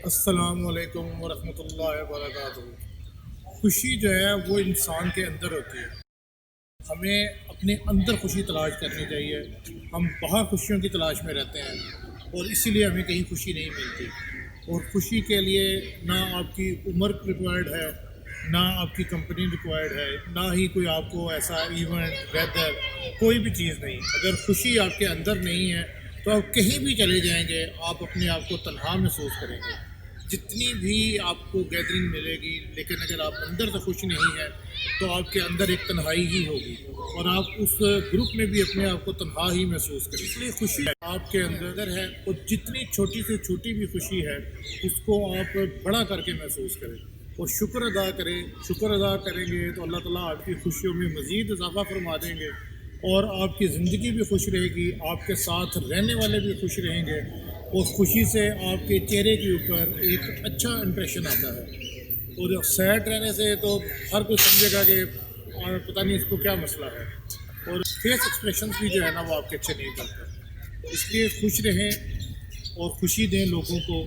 السلام علیکم ورحمۃ اللہ وبرکاتہ۔ خوشی جو ہے وہ انسان کے اندر ہوتی ہے۔ ہمیں اپنے اندر خوشی تلاش کرنی چاہیے۔ ہم باہر خوشیوں کی تلاش میں رہتے ہیں اور اسی لیے ہمیں کہیں خوشی نہیں ملتی۔ اور خوشی کے لیے نہ آپ کی عمر ریکوائرڈ ہے، نہ آپ کی کمپنی ریکوائرڈ ہے، نہ ہی کوئی آپ کو ایسا ایونٹ ویدر، کوئی بھی چیز نہیں۔ اگر خوشی آپ کے اندر نہیں ہے تو آپ کہیں بھی چلے جائیں گے، آپ اپنے آپ کو تنہا محسوس کریں گے۔ جتنی بھی آپ کو گیدرنگ ملے گی، لیکن اگر آپ اندر سے خوش نہیں ہیں تو آپ کے اندر ایک تنہائی ہی ہوگی اور آپ اس گروپ میں بھی اپنے آپ کو تنہا ہی محسوس کریں۔ اس لیے خوشی آپ کے اندر ہے اور جتنی چھوٹی سے چھوٹی بھی خوشی ہے اس کو آپ بڑا کر کے محسوس کریں اور شکر ادا کریں۔ شکر ادا کریں گے تو اللہ تعالیٰ آپ کی خوشیوں میں مزید اضافہ فرما دیں گے اور آپ کی زندگی بھی خوش رہے گی، آپ کے ساتھ رہنے والے بھی خوش رہیں گے اور خوشی سے آپ کے چہرے کے اوپر ایک اچھا امپریشن آتا ہے۔ اور سیڈ رہنے سے تو ہر کوئی سمجھے گا کہ پتہ نہیں اس کو کیا مسئلہ ہے، اور فیس ایکسپریشنز بھی جو ہے نا وہ آپ کے اچھے نہیں کرتے۔ اس لیے خوش رہیں اور خوشی دیں لوگوں کو۔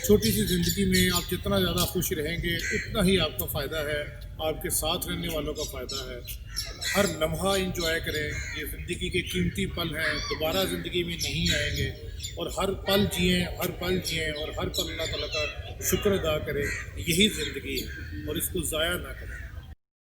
چھوٹی سی زندگی میں آپ جتنا زیادہ خوش رہیں گے اتنا ہی آپ کا فائدہ ہے، آپ کے ساتھ رہنے والوں کا فائدہ ہے۔ ہر لمحہ انجوائے کریں، یہ زندگی کے قیمتی پل ہیں، دوبارہ زندگی میں نہیں آئیں گے، اور ہر پل جئیں، ہر پل جئیں اور ہر پل اللہ تعالیٰ کا شکر ادا کریں۔ یہی زندگی ہے اور اس کو ضائع نہ کریں۔